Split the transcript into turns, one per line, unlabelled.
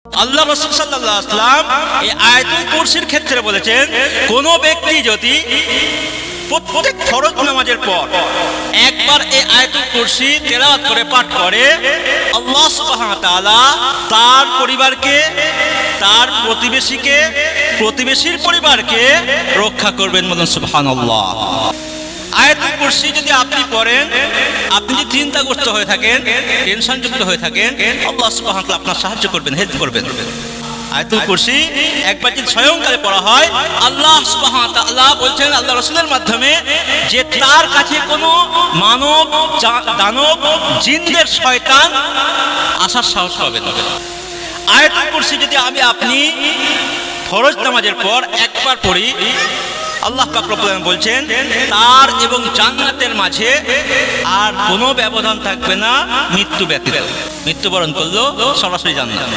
আল্লাহ রাসূল সাল্লাল্লাহু আলাইহি ওয়াসাল্লাম এই আয়াতুল কুরসির ক্ষেত্রে বলেছেন, কোন ব্যক্তি যদি প্রত্যেক ফরজ নামাজের পর একবার এই আয়াতুল কুরসি তেলাওয়াত করে পাঠ করে, আল্লাহ সুবহানাহু ওয়া তাআলা তার পরিবারকে, তার প্রতিবেশীকে, প্রতিবেশীর পরিবারকে রক্ষা করবেন। বলুন সুবহানাল্লাহ। আয়াতুল কুরসি যদি আপনি পড়েন, আপনি যদি চিন্তাগ্রস্ত হয়ে থাকেন, টেনশনযুক্ত হয়ে থাকেন, আল্লাহ সুবহানাহু ওয়া তাআলা আপনার সাহায্য করবেন, হেল্প করবেন। আয়াতুল কুরসি একবার যদি স্বয়ংকালে পড়া হয়, আল্লাহ সুবহানাহু ওয়া তাআলা বলছেন আল্লাহ রাসূলের মাধ্যমে যে তার কাছে কোনো মানব, দানব, জিনদের শয়তান আসার সাহস পাবে না। আয়াতুল কুরসি যদি আপনি ফরজ নামাজের পর একবার পড়ি, আল্লাহ পাক রব্বুল আলামিন বলছেন তার এবং জান্নাতের মাঝে আর কোনো ব্যবধান থাকবে না মৃত্যু ব্যতীত। মৃত্যুবরণ করলো সরাসরি জান্নাত।